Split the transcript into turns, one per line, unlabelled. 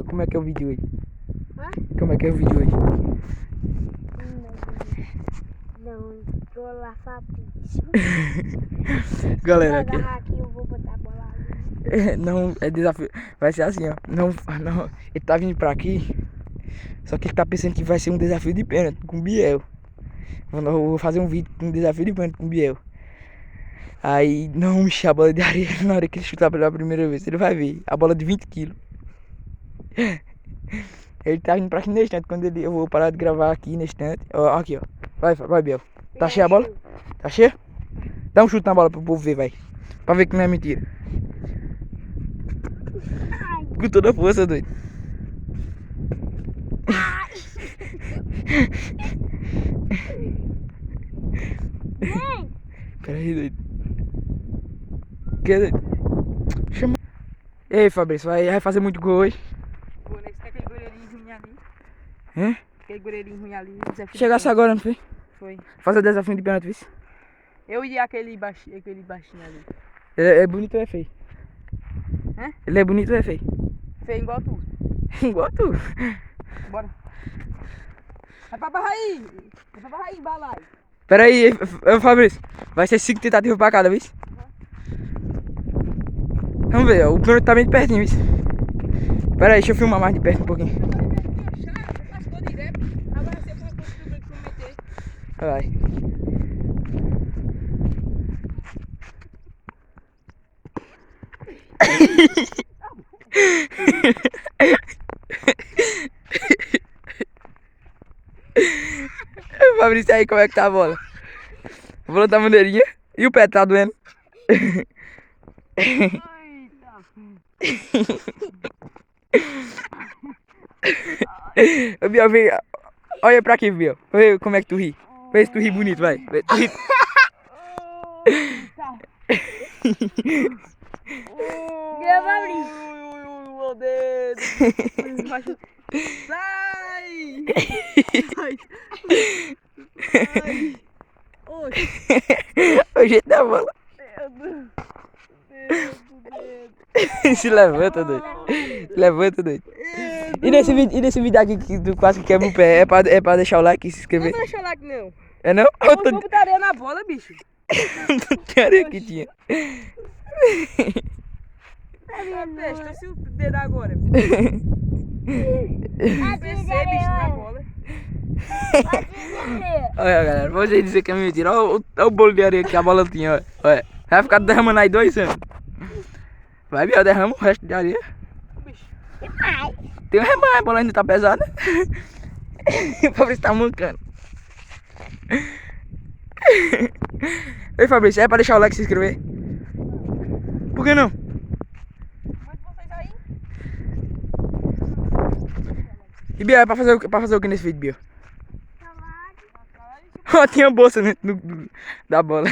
como é que é o vídeo hoje?
Hã?
Como é que é o vídeo hoje?
Não, tô lá Fabrício.
Galera,
Se eu agarrar aqui, eu vou botar a bola ali.
não, é desafio. Vai ser assim, ó. Não, ele tá vindo pra aqui. Só que ele tá pensando que vai ser um desafio de pênalti com o Biel. Eu vou fazer um vídeo com um desafio de pênalti com o Biel. Aí não mexer a bola de areia na hora que ele chutar pela primeira vez. Ele vai ver. A bola de 20 quilos. Ele tá vindo pra aqui nesse instante. Quando eu vou parar de gravar aqui nesse instante. Ó, aqui, ó. Vai, Biel. Tá cheia a bola? Tá cheia? Dá um chute na bola pro povo ver, vai. Pra ver que não é mentira. Com toda a força, doido.
Vem!
Pera aí, doido. Que doido? Chama. Ei, Fabrício, vai fazer muito gol hoje.
Pô, nesse tem aquele goleirinho ruim ali.
Hã?
Aquele goleirinho ruim ali.
Chegasse agora, não foi?
Foi.
Fazer o desafio de pênalti, viu?
Eu e aquele baixinho ali.
Ele é bonito ou é feio?
Hã?
Ele é bonito ou é feio?
Feio igual tu.
Igual tu.
Bora. Vai pra barra aí. Vai pra barra aí, balai.
Pera aí, Fabrício. Vai ser 5 tentativas pra cada, viu? Vamos ver, ó, o pênalti tá bem pertinho, viu? Pera aí, deixa eu filmar mais de perto um pouquinho.
Agora você pode construir o que eu meter.
Vai. Fabrício, aí como é que tá a bola? A bola tá maneirinha e o pé tá doendo. Ô, Biel, vem. Olha pra aqui, Biel. Vê como é que tu ri. Vê se tu ri bonito, vai. Vê, tu ri.
Deu Fabrício.
Meu dedo. Sai! Sai! Sai! Oxi!
O jeito da bola.
Dedo! Dedo!
Se levanta, doido. Levanta, doido. E nesse vídeo aqui que tu quase quebra o pé, é pra deixar o like e se
Não
inscrever?
vou deixar like não.
É não?
Eu vou botar areia na bola, bicho.
Não tinha areia que tinha.
Peixe, torce o dedo agora. PC, bicho, na bola.
Olha, galera, vocês dizem que é mentira. Olha o bolo de areia que a bola tinha, ó. Olha. Vai ficar derramando aí 2 anos. Vai, Biel, derrama o resto de areia. Tem um rebanho, a bola ainda tá pesada. O Fabrício tá mancando. Ei, Fabrício, é pra deixar o like e se inscrever? Por que não?
Mas vocês aí?
E Biel, é pra fazer o que nesse vídeo, Biel? Ó, tinha bolsa dentro da bola.